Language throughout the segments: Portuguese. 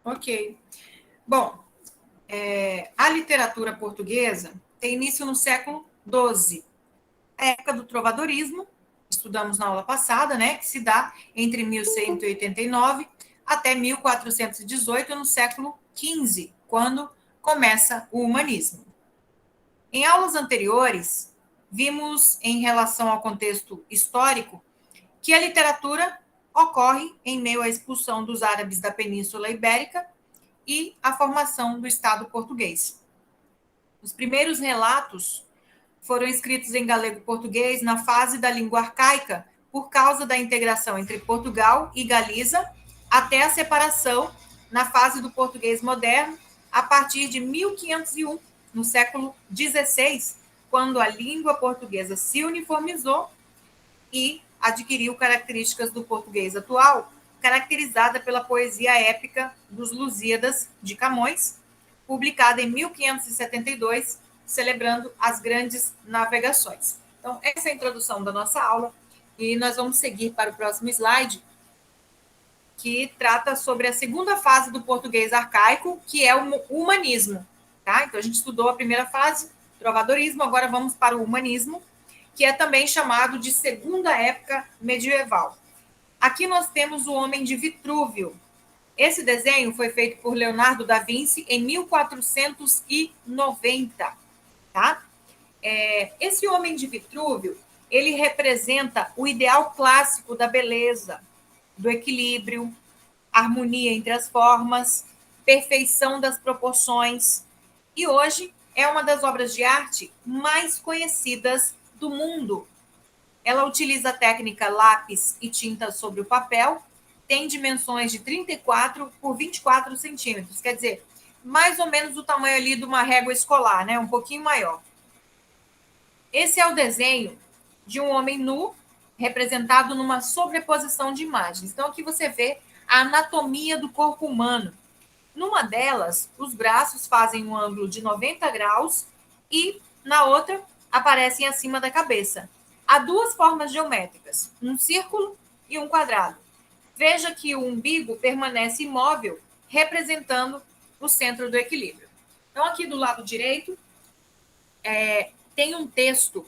Ok. Bom, a literatura portuguesa tem início no século XII, a época do trovadorismo, estudamos na aula passada, né, que se dá entre 1189 até 1418, no século XV, quando começa o humanismo. Em aulas anteriores, vimos, em relação ao contexto histórico, que a literatura ocorre em meio à expulsão dos árabes da Península Ibérica e a formação do Estado português. Os primeiros relatos foram escritos em galego-português na fase da língua arcaica, por causa da integração entre Portugal e Galiza, até a separação na fase do português moderno, a partir de 1501, no século XVI, quando a língua portuguesa se uniformizou e adquiriu características do português atual, caracterizada pela poesia épica dos Lusíadas de Camões, publicada em 1572, celebrando as grandes navegações. Então, essa é a introdução da nossa aula e nós vamos seguir para o próximo slide, que trata sobre a segunda fase do português arcaico, que é o humanismo. Tá? Então, a gente estudou a primeira fase, trovadorismo, agora vamos para o humanismo, que é também chamado de segunda época medieval. Aqui nós temos o Homem de Vitrúvio. Esse desenho foi feito por Leonardo da Vinci em 1490, tá? Esse Homem de Vitrúvio, ele representa o ideal clássico da beleza, do equilíbrio, harmonia entre as formas, perfeição das proporções. E hoje é uma das obras de arte mais conhecidas do mundo. Ela utiliza a técnica lápis e tinta sobre o papel, tem dimensões de 34 por 24 centímetros, quer dizer, mais ou menos o tamanho ali de uma régua escolar, né? Um pouquinho maior. Esse é o desenho de um homem nu, representado numa sobreposição de imagens. Então, aqui você vê a anatomia do corpo humano. Numa delas, os braços fazem um ângulo de 90 graus e, na outra, aparecem acima da cabeça. Há duas formas geométricas, um círculo e um quadrado. Veja que o umbigo permanece imóvel, representando o centro do equilíbrio. Então, aqui do lado direito, tem um texto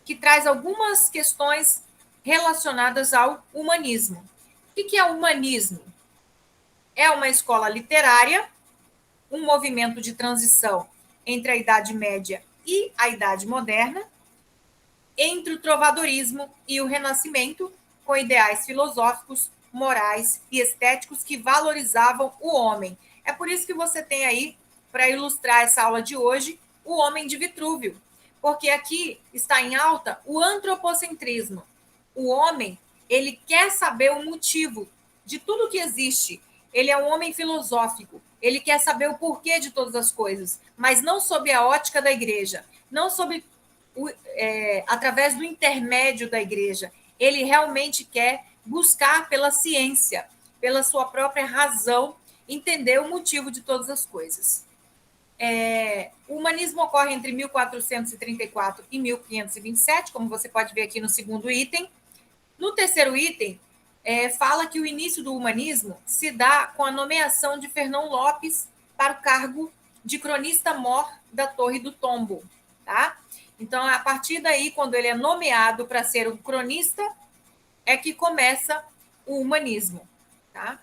que traz algumas questões relacionadas ao humanismo. O que é o humanismo? É uma escola literária, um movimento de transição entre a Idade Média e a Idade Moderna, entre o trovadorismo e o Renascimento, com ideais filosóficos, morais e estéticos que valorizavam o homem. É por isso que você tem aí, para ilustrar essa aula de hoje, o Homem de Vitrúvio, porque aqui está em alta o antropocentrismo. O homem, ele quer saber o motivo de tudo que existe. Ele é um homem filosófico, ele quer saber o porquê de todas as coisas, mas não sob a ótica da igreja, não sob através do intermédio da igreja. Ele realmente quer buscar pela ciência, pela sua própria razão, entender o motivo de todas as coisas. O humanismo ocorre entre 1434 e 1527, como você pode ver aqui no segundo item. No terceiro item, fala que o início do humanismo se dá com a nomeação de Fernão Lopes para o cargo de cronista-mor da Torre do Tombo. Tá? Então, a partir daí, quando ele é nomeado para ser um cronista, é que começa o humanismo. Tá?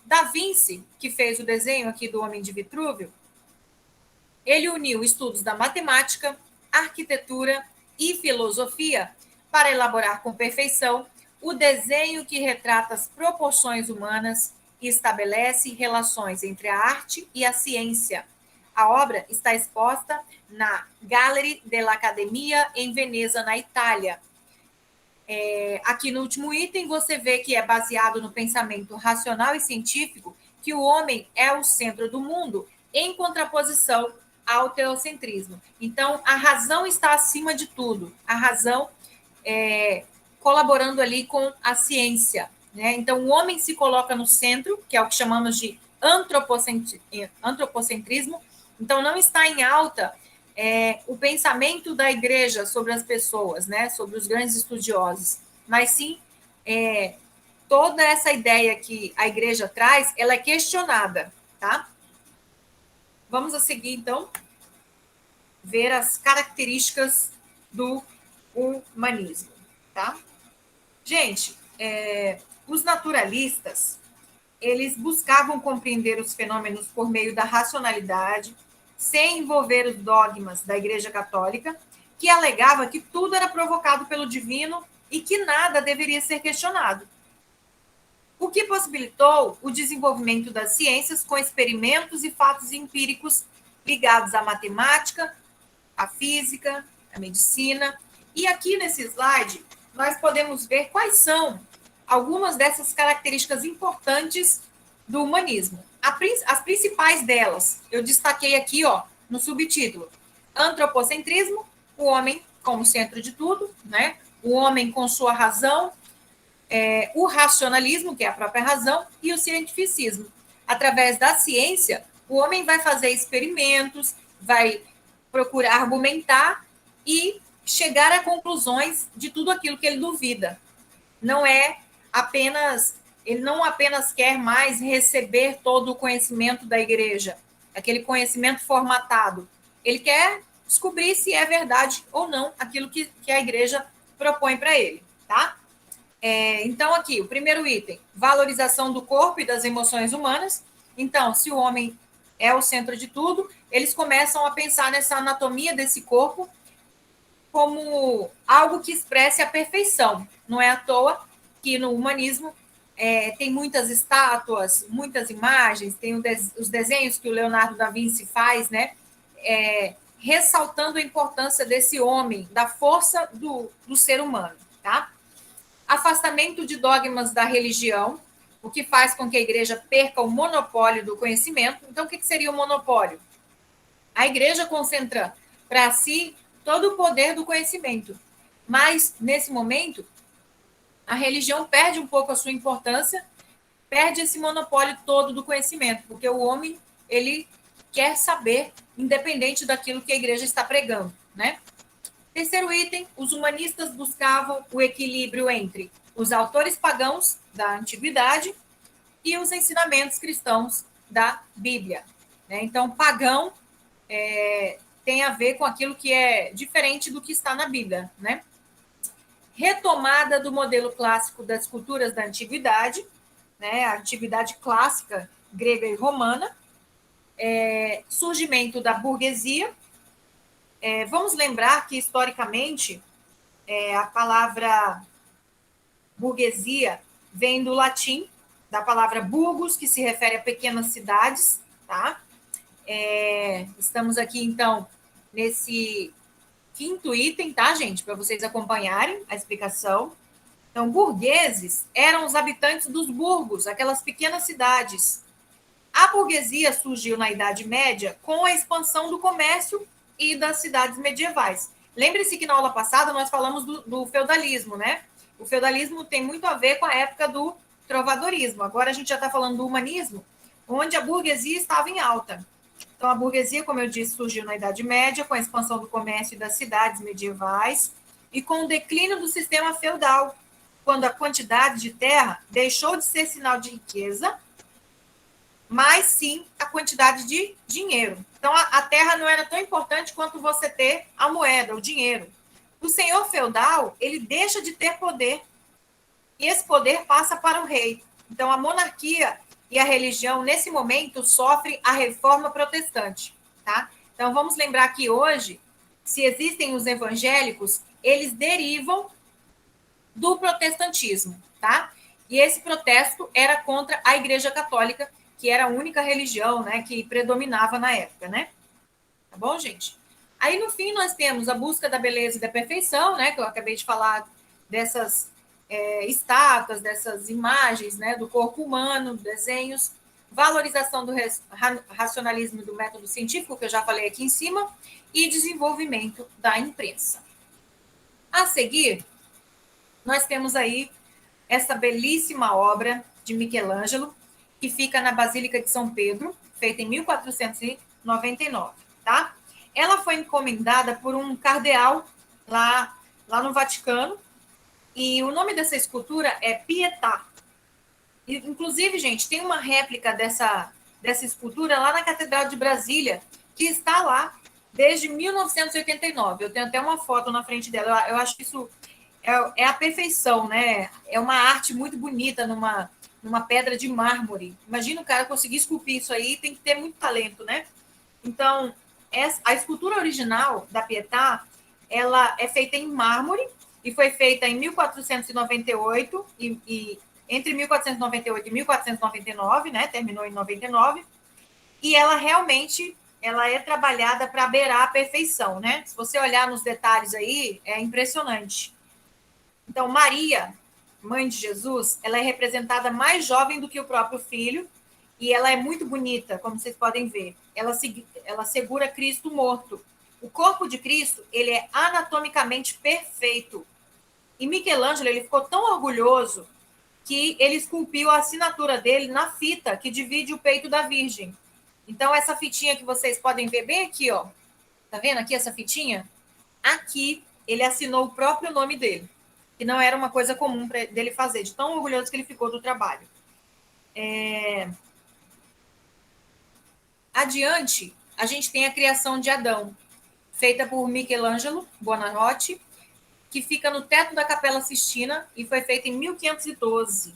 Da Vinci, que fez o desenho aqui do Homem de Vitrúvio, ele uniu estudos da matemática, arquitetura e filosofia para elaborar com perfeição o desenho que retrata as proporções humanas e estabelece relações entre a arte e a ciência. A obra está exposta na Gallery dell'Accademia, em Veneza, na Itália. Aqui no último item, você vê que é baseado no pensamento racional e científico que o homem é o centro do mundo, em contraposição ao teocentrismo. Então, a razão está acima de tudo. A razão colaborando ali com a ciência. Né? Então, o homem se coloca no centro, que é o que chamamos de antropocentrismo. Então, não está em alta o pensamento da igreja sobre as pessoas, né? Sobre os grandes estudiosos, mas sim toda essa ideia que a igreja traz, ela é questionada, tá? Vamos a seguir, então, ver as características do humanismo, tá? Gente, os naturalistas, eles buscavam compreender os fenômenos por meio da racionalidade, sem envolver os dogmas da Igreja Católica, que alegava que tudo era provocado pelo divino e que nada deveria ser questionado. O que possibilitou o desenvolvimento das ciências com experimentos e fatos empíricos ligados à matemática, à física, à medicina. E aqui nesse slide, nós podemos ver quais são algumas dessas características importantes do humanismo. As principais delas, eu destaquei aqui, ó, no subtítulo: antropocentrismo, o homem como centro de tudo, né? O homem com sua razão, o racionalismo, que é a própria razão, e o cientificismo. Através da ciência, o homem vai fazer experimentos, vai procurar argumentar e chegar a conclusões de tudo aquilo que ele duvida. Não é apenas, ele não apenas quer mais receber todo o conhecimento da igreja, aquele conhecimento formatado. Ele quer descobrir se é verdade ou não aquilo que a igreja propõe para ele, tá? Então, aqui, o primeiro item, valorização do corpo e das emoções humanas. Então, se o homem é o centro de tudo, eles começam a pensar nessa anatomia desse corpo como algo que expresse a perfeição. Não é à toa que no humanismo tem muitas estátuas, muitas imagens, tem os desenhos que o Leonardo da Vinci faz, né? Ressaltando a importância desse homem, da força do ser humano, tá? Afastamento de dogmas da religião, o que faz com que a igreja perca o monopólio do conhecimento. Então, o que seria o monopólio? A igreja concentra para si todo o poder do conhecimento, mas, nesse momento, a religião perde um pouco a sua importância, perde esse monopólio todo do conhecimento, porque o homem, ele quer saber, independente daquilo que a igreja está pregando, né? Terceiro item, os humanistas buscavam o equilíbrio entre os autores pagãos da antiguidade e os ensinamentos cristãos da Bíblia. Então, pagão tem a ver com aquilo que é diferente do que está na Bíblia, né? Retomada do modelo clássico das culturas da antiguidade, né? A antiguidade clássica grega e romana, surgimento da burguesia. Vamos lembrar que, historicamente, a palavra burguesia vem do latim, da palavra burgos, que se refere a pequenas cidades, tá? Estamos aqui, então, nesse quinto item, tá, gente? Para vocês acompanharem a explicação. Então, burgueses eram os habitantes dos burgos, aquelas pequenas cidades. A burguesia surgiu na Idade Média com a expansão do comércio e das cidades medievais. Lembre-se que na aula passada nós falamos do feudalismo, né? O feudalismo tem muito a ver com a época do trovadorismo. Agora a gente já está falando do humanismo, onde a burguesia estava em alta. Então, a burguesia, como eu disse, surgiu na Idade Média, com a expansão do comércio e das cidades medievais, e com o declínio do sistema feudal, quando a quantidade de terra deixou de ser sinal de riqueza, mas sim a quantidade de dinheiro. Então, a terra não era tão importante quanto você ter a moeda, o dinheiro. O senhor feudal, ele deixa de ter poder, e esse poder passa para o rei. Então, a monarquia e a religião, nesse momento, sofrem a reforma protestante, tá? Então, vamos lembrar que hoje, se existem os evangélicos, eles derivam do protestantismo, tá? E esse protesto era contra a Igreja Católica, que era a única religião, né, que predominava na época, né? Tá bom, gente? Aí, no fim, nós temos a busca da beleza e da perfeição, né, que eu acabei de falar dessas estátuas, dessas imagens, né, do corpo humano, desenhos, valorização do racionalismo e do método científico, que eu já falei aqui em cima, e desenvolvimento da imprensa. A seguir, nós temos aí essa belíssima obra de Michelangelo, que fica na Basílica de São Pedro, feita em 1499, tá? Ela foi encomendada por um cardeal lá no Vaticano, e o nome dessa escultura é Pietà. Inclusive, gente, tem uma réplica dessa escultura lá na Catedral de Brasília, que está lá desde 1989. Eu tenho até uma foto na frente dela. Eu acho que isso é a perfeição, né? É uma arte muito bonita numa pedra de mármore. Imagina o cara conseguir esculpir isso aí, tem que ter muito talento, né? Então, a escultura original da Pietà, ela é feita em mármore e foi feita em 1498 e entre 1498 e 1499, né? Terminou em 99. E ela realmente ela é trabalhada para beirar a perfeição, né? Se você olhar nos detalhes aí, é impressionante. Então, Maria, mãe de Jesus, ela é representada mais jovem do que o próprio filho e ela é muito bonita, como vocês podem ver. Ela segura Cristo morto. O corpo de Cristo, ele é anatomicamente perfeito. E Michelangelo, ele ficou tão orgulhoso que ele esculpiu a assinatura dele na fita que divide o peito da Virgem. Então, essa fitinha que vocês podem ver bem aqui, ó. Tá vendo aqui essa fitinha? Aqui, ele assinou o próprio nome dele, que não era uma coisa comum dele fazer, de tão orgulhoso que ele ficou do trabalho. Adiante, a gente tem a criação de Adão, feita por Michelangelo Buonarroti, que fica no teto da Capela Sistina e foi feita em 1512.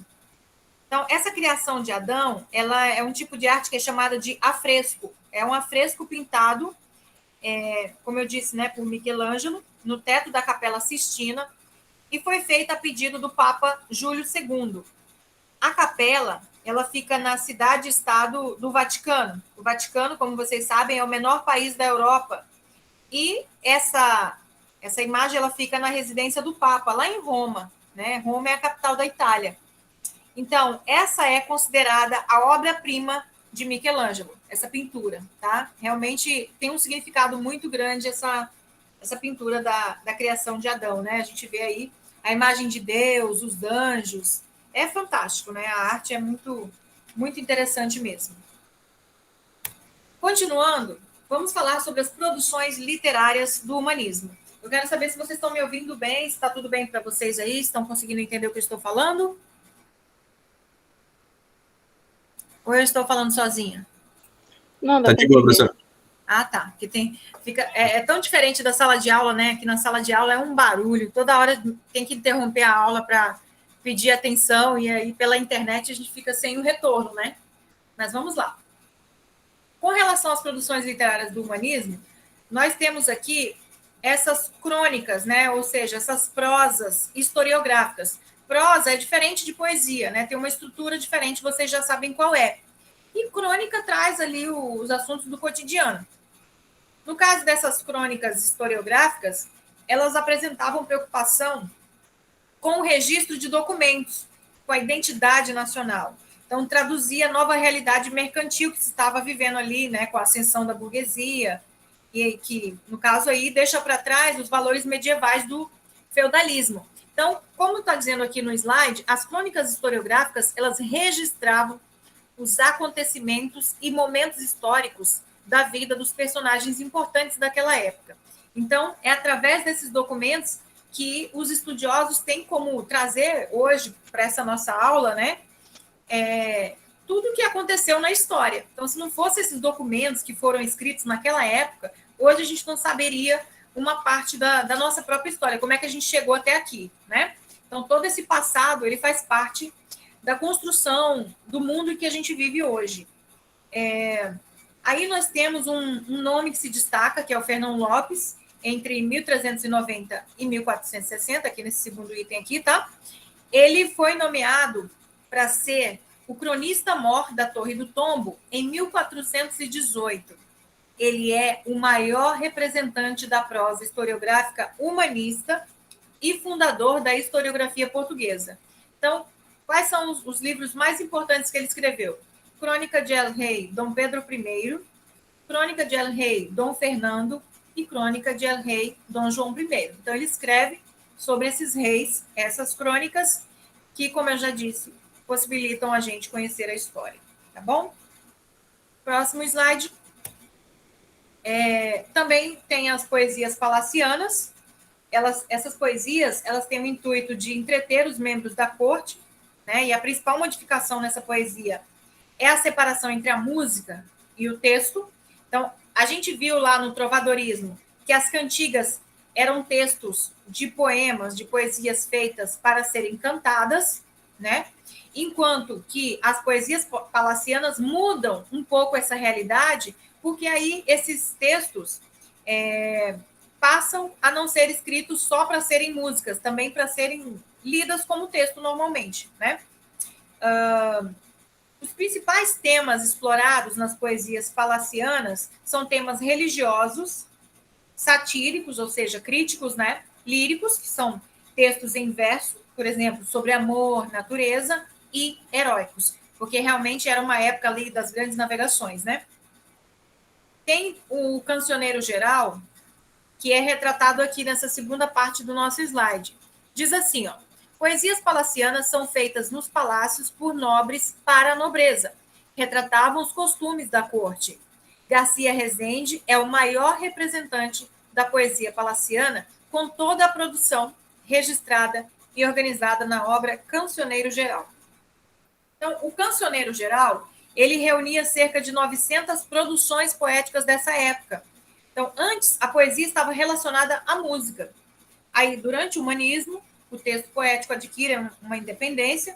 Então, essa criação de Adão, ela é um tipo de arte que é chamada de afresco. É um afresco pintado, como eu disse, né, por Michelangelo, no teto da Capela Sistina, e foi feita a pedido do Papa Júlio II. A capela, ela fica na cidade-estado do Vaticano. O Vaticano, como vocês sabem, é o menor país da Europa. E essa imagem ela fica na residência do Papa, lá em Roma. Né? Roma é a capital da Itália. Então, essa é considerada a obra-prima de Michelangelo, essa pintura, tá? Realmente tem um significado muito grande essa pintura da criação de Adão, né? A gente vê aí a imagem de Deus, os anjos. É fantástico, né? A arte é muito, muito interessante mesmo. Continuando, vamos falar sobre as produções literárias do humanismo. Eu quero saber se vocês estão me ouvindo bem, se está tudo bem para vocês aí, se estão conseguindo entender o que eu estou falando. Ou eu estou falando sozinha? Não, dá para entender. Ah, tá. Porque é tão diferente da sala de aula, né? Que na sala de aula é um barulho, toda hora tem que interromper a aula para pedir atenção, e aí pela internet a gente fica sem o retorno, né? Mas vamos lá. Com relação às produções literárias do humanismo, nós temos aqui essas crônicas, né? Ou seja, essas prosas historiográficas. Prosa é diferente de poesia, né? Tem uma estrutura diferente, vocês já sabem qual é. E crônica traz ali os assuntos do cotidiano. No caso dessas crônicas historiográficas, elas apresentavam preocupação com o registro de documentos, com a identidade nacional. Então, traduzia a nova realidade mercantil que se estava vivendo ali, né, com a ascensão da burguesia, e que, no caso aí, deixa para trás os valores medievais do feudalismo. Então, como está dizendo aqui no slide, as crônicas historiográficas, elas registravam os acontecimentos e momentos históricos da vida dos personagens importantes daquela época. Então, é através desses documentos que os estudiosos têm como trazer hoje para essa nossa aula, né, tudo o que aconteceu na história. Então, se não fossem esses documentos que foram escritos naquela época, hoje a gente não saberia uma parte da nossa própria história, como é que a gente chegou até aqui, né? Então, todo esse passado, ele faz parte da construção do mundo em que a gente vive hoje. Aí nós temos um nome que se destaca, que é o Fernão Lopes, entre 1390 e 1460, aqui nesse segundo item aqui, tá? Ele foi nomeado para ser o cronista-mor da Torre do Tombo em 1418. Ele é o maior representante da prosa historiográfica humanista e fundador da historiografia portuguesa. Então, quais são os livros mais importantes que ele escreveu? Crônica de El Rei Dom Pedro I, Crônica de El Rei Dom Fernando e Crônica de El Rei Dom João I. Então, ele escreve sobre esses reis, essas crônicas, que, como eu já disse, possibilitam a gente conhecer a história. Tá bom? Próximo slide. Também tem as poesias palacianas. Essas poesias, elas têm o intuito de entreter os membros da corte né? E a principal modificação nessa poesia é a separação entre a música e o texto. Então, a gente viu lá no trovadorismo que as cantigas eram textos de poemas, de poesias feitas para serem cantadas, né? Enquanto que as poesias palacianas mudam um pouco essa realidade, porque aí esses textos passam a não ser escritos só para serem músicas, também para serem lidas como texto normalmente, né? Os principais temas explorados nas poesias palacianas são temas religiosos, satíricos, ou seja, críticos, né? Líricos, que são textos em verso, por exemplo, sobre amor, natureza, e heróicos, porque realmente era uma época ali das grandes navegações, né? Tem o cancioneiro geral, que é retratado aqui nessa segunda parte do nosso slide. Diz assim, ó: poesias palacianas são feitas nos palácios por nobres para a nobreza. Retratavam os costumes da corte. Garcia Rezende é o maior representante da poesia palaciana, com toda a produção registrada e organizada na obra Cancioneiro Geral. Então, o Cancioneiro Geral, ele reunia cerca de 900 produções poéticas dessa época. Então, antes, a poesia estava relacionada à música. Aí, durante o humanismo, o texto poético adquire uma independência.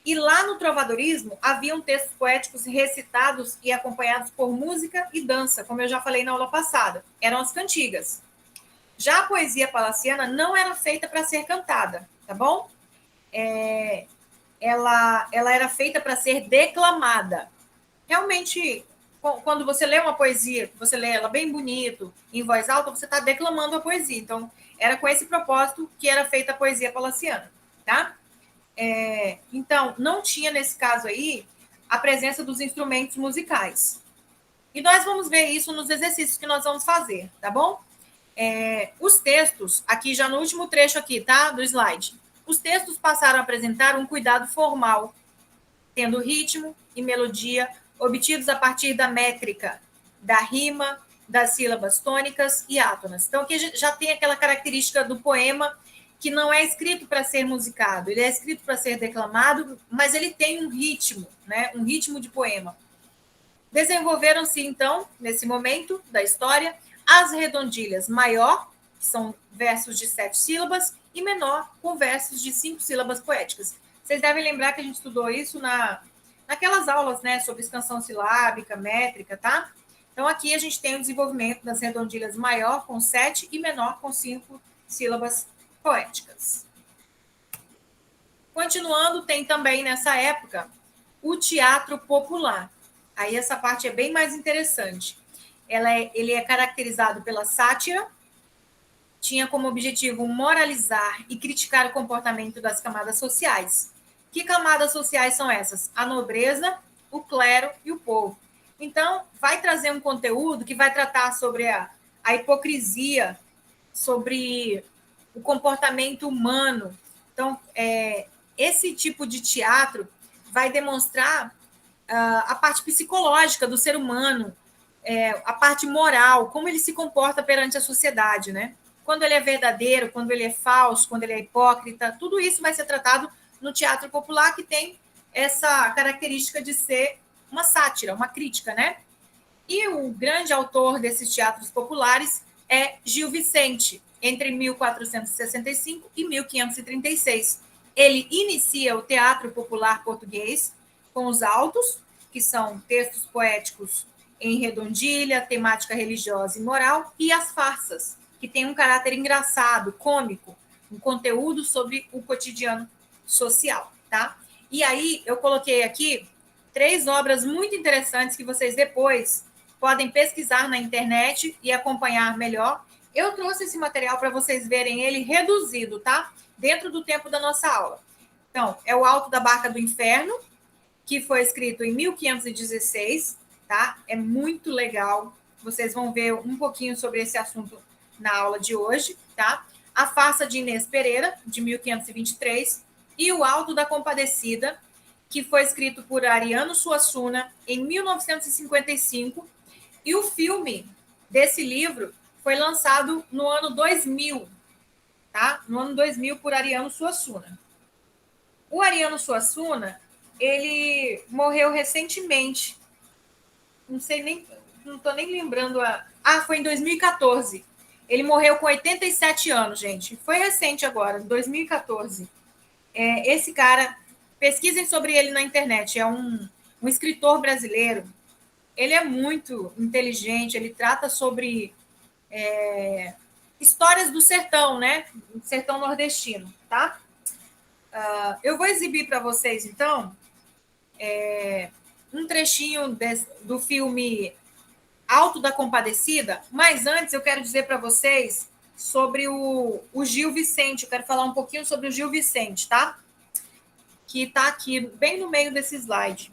E lá no trovadorismo, haviam textos poéticos recitados e acompanhados por música e dança, como eu já falei na aula passada. Eram as cantigas. Já a poesia palaciana não era feita para ser cantada, tá bom? Ela era feita para ser declamada. Realmente, quando você lê uma poesia, você lê ela bem bonito, em voz alta, você está declamando a poesia. Então, era com esse propósito que era feita a poesia palaciana, tá? Então, não tinha, nesse caso aí, a presença dos instrumentos musicais. E nós vamos ver isso nos exercícios que nós vamos fazer, tá bom? Os textos, aqui já no último trecho aqui, tá? Do slide. Os textos passaram a apresentar um cuidado formal, tendo ritmo e melodia obtidos a partir da métrica, da rima, das sílabas tônicas e átonas. Então, aqui já tem aquela característica do poema que não é escrito para ser musicado, ele é escrito para ser declamado, mas ele tem um ritmo, né? Um ritmo de poema. Desenvolveram-se, então, nesse momento da história, as redondilhas maior, que são versos de 7 sílabas, e menor, com versos de 5 sílabas poéticas. Vocês devem lembrar que a gente estudou isso naquelas aulas, né, sobre expansão silábica, métrica, tá? Então, aqui a gente tem o desenvolvimento das redondilhas maior com 7 e menor com 5 sílabas poéticas. Continuando, tem também nessa época o teatro popular. Aí essa parte é bem mais interessante. Ele é caracterizado pela sátira, tinha como objetivo moralizar e criticar o comportamento das camadas sociais. Que camadas sociais são essas? A nobreza, o clero e o povo. Então, vai trazer um conteúdo que vai tratar sobre a hipocrisia, sobre o comportamento humano. Então, esse tipo de teatro vai demonstrar a parte psicológica do ser humano, a parte moral, como ele se comporta perante a sociedade, né? Quando ele é verdadeiro, quando ele é falso, quando ele é hipócrita, tudo isso vai ser tratado no teatro popular, que tem essa característica de ser uma sátira, uma crítica, né? E o grande autor desses teatros populares é Gil Vicente, entre 1465 e 1536. Ele inicia o teatro popular português com os autos, que são textos poéticos em redondilha, temática religiosa e moral, e as farsas, que têm um caráter engraçado, cômico, um conteúdo sobre o cotidiano social, tá? E aí eu coloquei aqui 3 obras muito interessantes que vocês depois podem pesquisar na internet e acompanhar melhor. Eu trouxe esse material para vocês verem ele reduzido, tá? Dentro do tempo da nossa aula. Então, é o Alto da Barca do Inferno, que foi escrito em 1516, tá? É muito legal. Vocês vão ver um pouquinho sobre esse assunto na aula de hoje, tá? A Farsa de Inês Pereira, de 1523, e o Alto da Compadecida, que foi escrito por Ariano Suassuna em 1955, e o filme desse livro foi lançado no ano 2000, tá? No ano 2000 por Ariano Suassuna. O Ariano Suassuna, ele morreu recentemente. Não sei nem, não estou nem lembrando foi em 2014. Ele morreu com 87 anos, gente. Foi recente agora, 2014. Esse cara, pesquisem sobre ele na internet. É um escritor brasileiro. Ele é muito inteligente. Ele trata sobre histórias do sertão, né? Sertão nordestino, tá? Eu vou exibir para vocês, então, um trechinho do filme Alto da Compadecida, mas antes eu quero dizer para vocês sobre o Gil Vicente. Eu quero falar um pouquinho sobre o Gil Vicente, tá? Que está aqui bem no meio desse slide.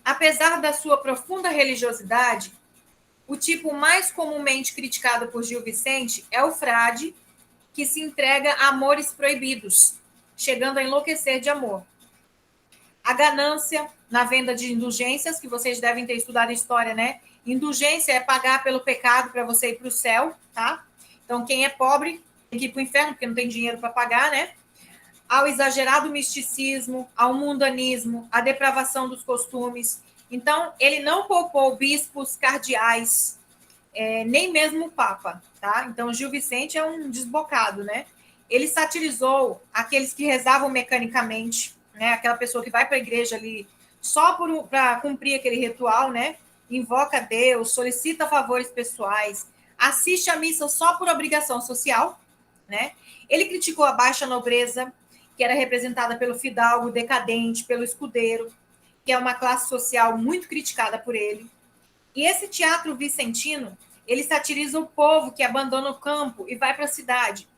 Apesar da sua profunda religiosidade, o tipo mais comumente criticado por Gil Vicente é o frade que se entrega a amores proibidos, chegando a enlouquecer de amor. A ganância na venda de indulgências, que vocês devem ter estudado em história, né? Indulgência é pagar pelo pecado para você ir para o céu, tá? Então, quem é pobre tem que ir para o inferno, porque não tem dinheiro para pagar, né? Ao exagerado misticismo, ao mundanismo, à depravação dos costumes. Então, ele não poupou bispos, cardeais, nem mesmo o Papa, tá? Então, Gil Vicente é um desbocado, né? Ele satirizou aqueles que rezavam mecanicamente, né? Aquela pessoa que vai para a igreja ali só para cumprir aquele ritual, né? Invoca Deus, solicita favores pessoais, assiste à missa só por obrigação social, né? Ele criticou a baixa nobreza, que era representada pelo fidalgo decadente, pelo escudeiro, que é uma classe social muito criticada por ele. E esse teatro vicentino, ele satiriza o povo que abandona o campo e vai para a cidade.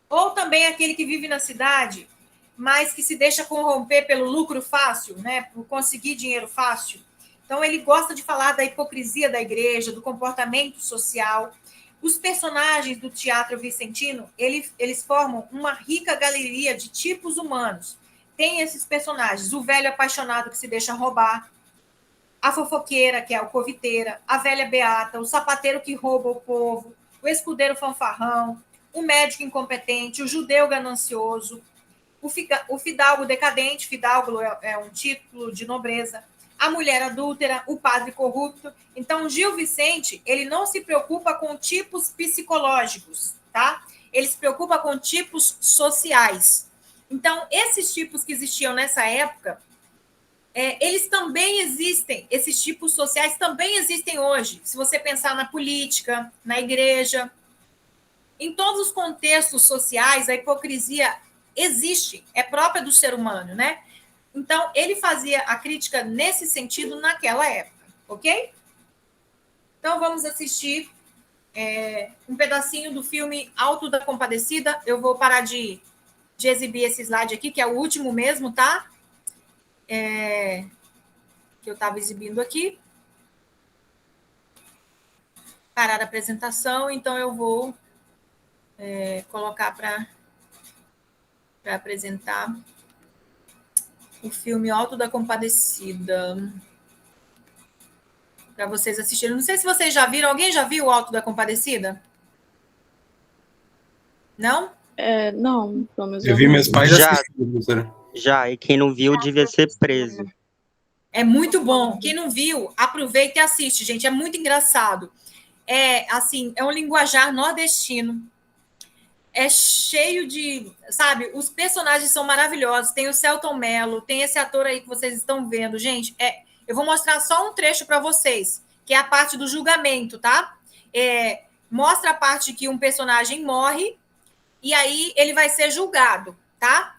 Ou também aquele que vive na cidade, mas que se deixa corromper pelo lucro fácil, né? Por conseguir dinheiro fácil. Então, ele gosta de falar da hipocrisia da igreja, do comportamento social. Os personagens do teatro vicentino, eles formam uma rica galeria de tipos humanos. Tem esses personagens, o velho apaixonado que se deixa roubar, a fofoqueira, que é a alcoviteira, a velha beata, o sapateiro que rouba o povo, o escudeiro fanfarrão, o médico incompetente, o judeu ganancioso, o fidalgo decadente, fidalgo é um título de nobreza, a mulher adúltera, o padre corrupto. Então, Gil Vicente, ele não se preocupa com tipos psicológicos, tá? Ele se preocupa com tipos sociais. Então, esses tipos que existiam nessa época, eles também existem, esses tipos sociais também existem hoje. Se você pensar na política, na igreja, em todos os contextos sociais, a hipocrisia existe, é própria do ser humano, né? Então, ele fazia a crítica nesse sentido naquela época, ok? Então, vamos assistir um pedacinho do filme Alto da Compadecida. Eu vou parar de exibir esse slide aqui, que é o último mesmo, tá? Que eu estava exibindo aqui. Parar a apresentação, então eu vou colocar para apresentar o filme Alto da Compadecida para vocês assistirem. Não sei se vocês já viram. Alguém já viu o Alto da Compadecida? Não? Não, pelo menos eu vi meus pais assistindo, professora. Já, e quem não viu devia ser preso. É muito bom. Quem não viu, aproveita e assiste, gente. É muito engraçado. É um linguajar nordestino. É cheio de, sabe, os personagens são maravilhosos. Tem o Selton Mello, tem esse ator aí que vocês estão vendo. Gente, eu vou mostrar só um trecho para vocês, que é a parte do julgamento, tá? Mostra a parte que um personagem morre e aí ele vai ser julgado, tá?